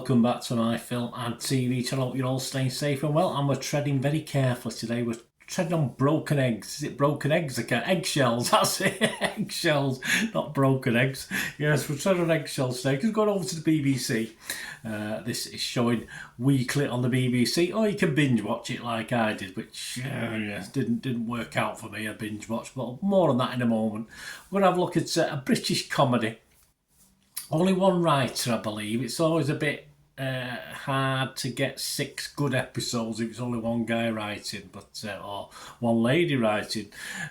welcome back to my film and TV channel. Hope you're all staying safe and well, and we're treading very carefully today. We're treading on broken eggs. Is it broken eggs? Eggshells, that's it. Eggshells, not broken eggs. Yes, we're treading on eggshells today because we're going over to the BBC. This is showing weekly on the BBC, or you can binge watch it like I did, which didn't work out for me, a binge watch, but more on that in a moment. We're going to have a look at a British comedy. Only one writer, I believe. It's always a bit hard to get 6 good episodes if it's only one guy writing, or one lady writing,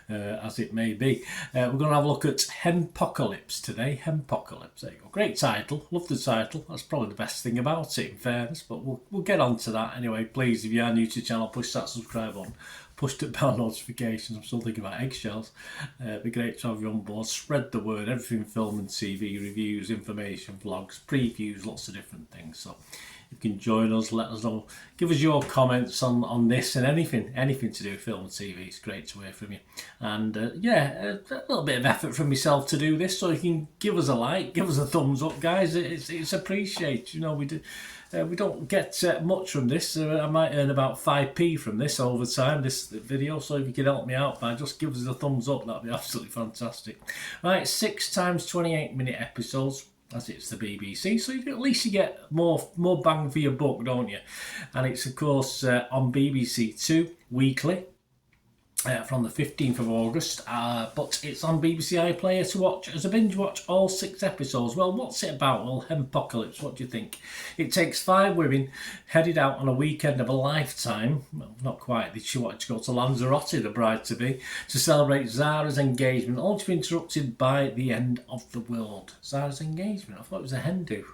as it may be. We're going to have a look at Henpocalypse today. Henpocalypse, there you go. Great title, love the title. That's probably the best thing about it, in fairness, but we'll get on to that anyway. Please, if you are new to the channel, push that subscribe button. Push the bell notifications. I'm still thinking about eggshells. It'd be great to have you on board. Spread the word. Everything film and TV, reviews, information, vlogs, previews, lots of different things. So if you can join us, let us know. Give us your comments on this and anything to do with film and TV. It's great to hear from you. And a little bit of effort from myself to do this, so you can give us a like, give us a thumbs up, guys. It's appreciated. You know, we don't get much from this. I might earn about 5p from this over time, this video, so if you could help me out by just give us a thumbs up, that'd be absolutely fantastic. Right, 6 times 28-minute episodes, as it's the BBC, so at least you get more bang for your buck, don't you? And it's, of course, on BBC Two weekly. From the 15th of August, but it's on BBC iPlayer to watch as a binge watch, all 6 episodes. Well, what's it about? Well, Henpocalypse, what do you think? It takes 5 women headed out on a weekend of a lifetime, well, not quite, she wanted to go to Lanzarote, the bride-to-be, to celebrate Zara's engagement, all to be interrupted by the end of the world. Zara's engagement? I thought it was a hen do.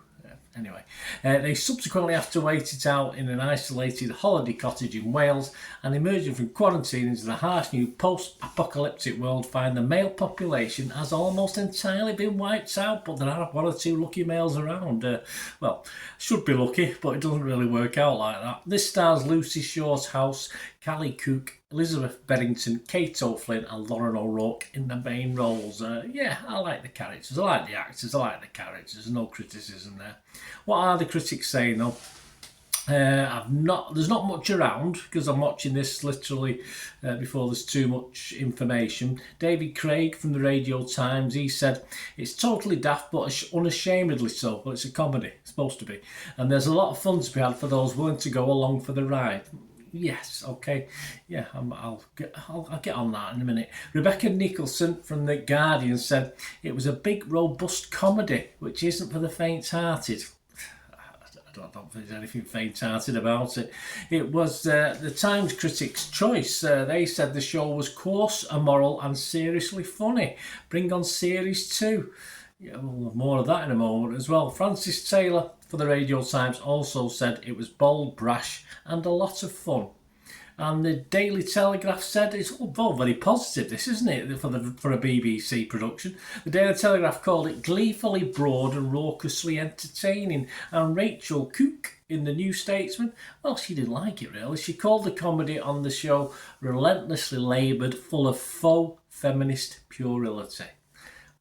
Anyway, they subsequently have to wait it out in an isolated holiday cottage in Wales, and emerging from quarantine into the harsh new post-apocalyptic world, find the male population has almost entirely been wiped out, but there are 1 or 2 lucky males around. Well, should be lucky, but it doesn't really work out like that. This stars Lucy Shorthouse, Callie Cook, Elizabeth Beddington, Kate O'Flynn and Lauren O'Rourke in the main roles. I like the characters, I like the actors, I like the characters, no criticism there. What are the critics saying though? There's not much around because I'm watching this literally before there's too much information. David Craig from the Radio Times, he said it's totally daft but unashamedly so. But it's a comedy, it's supposed to be, and there's a lot of fun to be had for those willing to go along for the ride. Yes, okay, yeah, I'll get on that in a minute. Rebecca Nicholson from The Guardian said it was a big, robust comedy, which isn't for the faint-hearted. I don't think there's anything faint-hearted about it. It was the Times critics' choice. They said the show was coarse, immoral and seriously funny. Bring on series 2. Yeah, we'll have more of that in a moment as well. Francis Taylor for the Radio Times also said it was bold, brash and a lot of fun. And the Daily Telegraph said it's all very positive, this, isn't it, for a BBC production. The Daily Telegraph called it gleefully broad and raucously entertaining. And Rachel Cook in the New Statesman, well, she didn't like it really. She called the comedy on the show relentlessly laboured, full of faux feminist puerility.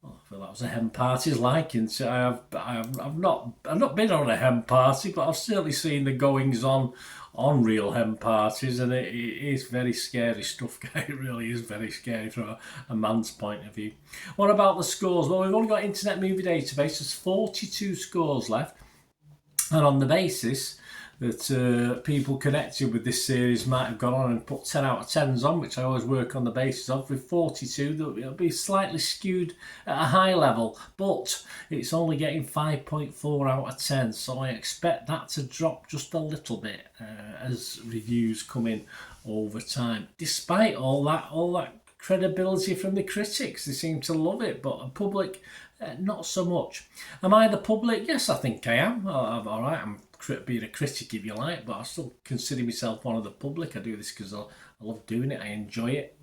Well, I feel that was a hen party's liking. So I've not been on a hen party, but I've certainly seen the goings on real hen parties, and it is very scary stuff. It really is very scary from a man's point of view. What about the scores? Well, we've only got Internet Movie Database. There's 42 scores left, and on the basis that people connected with this series might have gone on and put 10 out of 10s on, which I always work on the basis of. With 42, it'll be slightly skewed at a high level, but it's only getting 5.4 out of 10, so I expect that to drop just a little bit as reviews come in over time. Despite all that credibility from the critics, they seem to love it, but the public, not so much. Am I the public? Yes, I think I am. All right, I'm being a critic if you like, but I still consider myself one of the public. I do this because I love doing it, I enjoy it.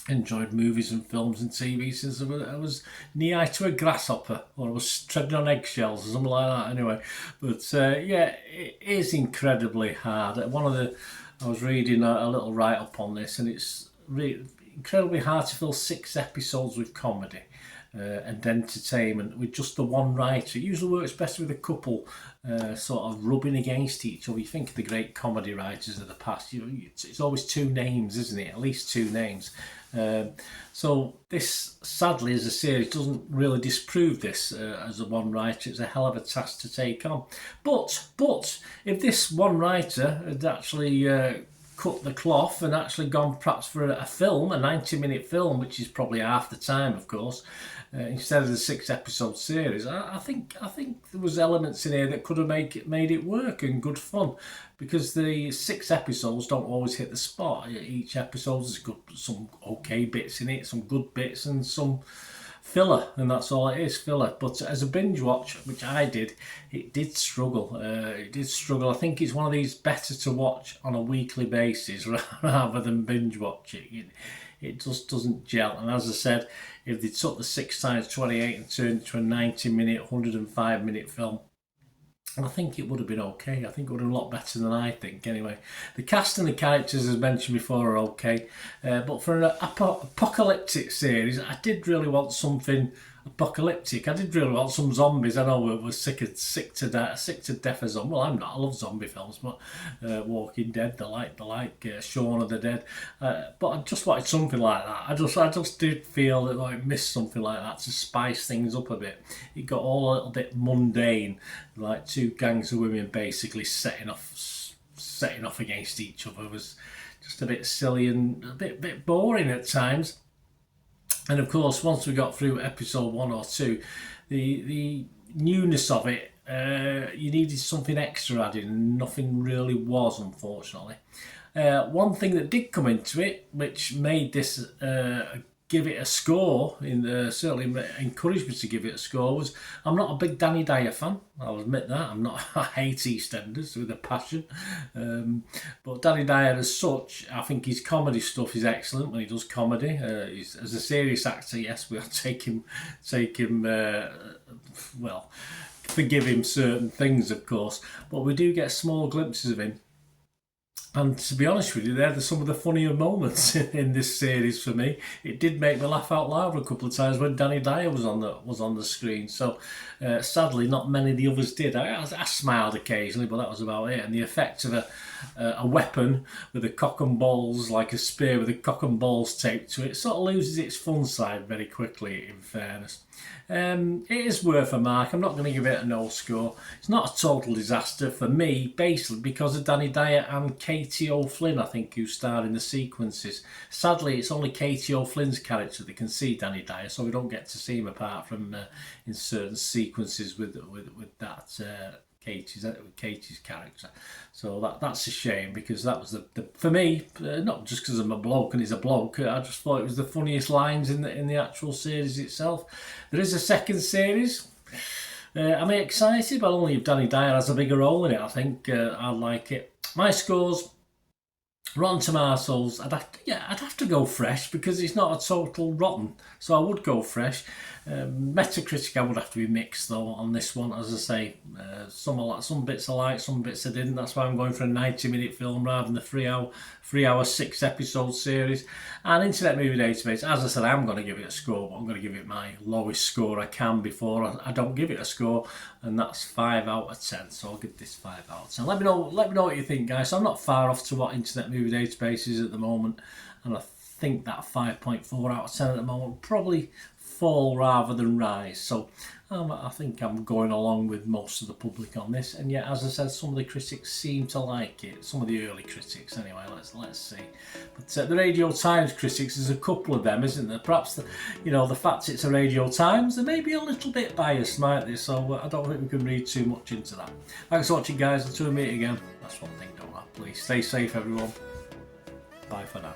Enjoyed movies and films and TV since I was knee-high to a grasshopper, or I was treading on eggshells or something like that anyway. But it is incredibly hard. I was reading a little write-up on this, and it's really incredibly hard to fill 6 episodes with comedy. and entertainment with just the one writer. It usually works best with a couple sort of rubbing against each other. You think of the great comedy writers of the past, it's always two names, isn't it? At least two names. So this, sadly, as a series, doesn't really disprove this as a one writer. It's a hell of a task to take on. But if this one writer had actually cut the cloth and actually gone perhaps for a film, a 90-minute film, which is probably half the time, of course, instead of the 6-episode series, I think there was elements in here that could have made it work and good fun, because the 6 episodes don't always hit the spot. Each episode has got some okay bits in it, some good bits, and some filler, and that's all it is, filler. But as a binge watch, which I did, it did struggle. I think it's one of these better to watch on a weekly basis rather than binge watch it. It just doesn't gel. And as I said, if they took the 6 times 28 and turned it to a 90-minute, 105-minute film, I think it would have been okay. I think it would have been a lot better than I think, anyway. The cast and the characters, as mentioned before, are okay. But for an apocalyptic series, I did really want something apocalyptic. I did really want some zombies. I know we're sick to death of zombies. Well, I'm not. I love zombie films, but Walking Dead, the like Shaun of the Dead. But I just wanted something like that. I just did feel that I missed something like that to spice things up a bit. It got all a little bit mundane, like two gangs of women basically setting off against each other. It was just a bit silly and a bit boring at times. And of course, once we got through episode 1 or 2, the newness of it, you needed something extra added, and nothing really was, unfortunately. One thing that did come into it, which made this give it a score, certainly encouraged me to give it a score, was I'm not a big Danny Dyer fan. I'll admit that. I hate EastEnders with a passion. But Danny Dyer as such, I think his comedy stuff is excellent when he does comedy. As a serious actor, yes, we'll forgive him certain things, of course. But we do get small glimpses of him. And to be honest with you, they're some of the funnier moments in this series for me. It did make me laugh out loud a couple of times when Danny Dyer was on the screen. So sadly, not many of the others did. I smiled occasionally, but that was about it. And the effect of a weapon with a cock and balls, like a spear with a cock and balls taped to it, sort of loses its fun side very quickly, in fairness. It is worth a mark. I'm not going to give it a no score. It's not a total disaster for me, basically because of Danny Dyer and Katie O'Flynn, I think, who starred in the sequences. Sadly, it's only Katie O'Flynn's character that can see Danny Dyer, so we don't get to see him apart from in certain sequences with that Katie's character. So that's a shame, because that was the for me, not just because I'm a bloke and he's a bloke, I just thought it was the funniest lines in the actual series itself. There is a second series. Am I excited? But only if Danny Dyer has a bigger role in it, I think I'd like it. My scores: Rotten Tomatoes, I'd have to go fresh, because it's not a total rotten, so I would go fresh. Metacritic, I would have to be mixed though on this one. As I say, some bits I like, some bits I didn't. That's why I'm going for a 90-minute film rather than the 3-hour 6-episode series. And Internet Movie Database, as I said, I'm going to give it a score, but I'm going to give it my lowest score I can before I don't give it a score, and that's 5 out of 10. So I'll give this 5 out of 10. Let me know what you think, guys. So I'm not far off to what Internet Movie Database is at the moment, and I think that 5.4 out of 10 at the moment will probably fall rather than rise. So I think I'm going along with most of the public on this, and yet, as I said, some of the critics seem to like it. Some of the early critics, anyway. Let's see. But the Radio Times critics, there's a couple of them, isn't there? Perhaps the fact it's a Radio Times, they may be a little bit biased, might they? So I don't think we can read too much into that. Thanks for watching, guys. Until we meet again, that's one thing, don't I? Please stay safe, everyone. Bye for now.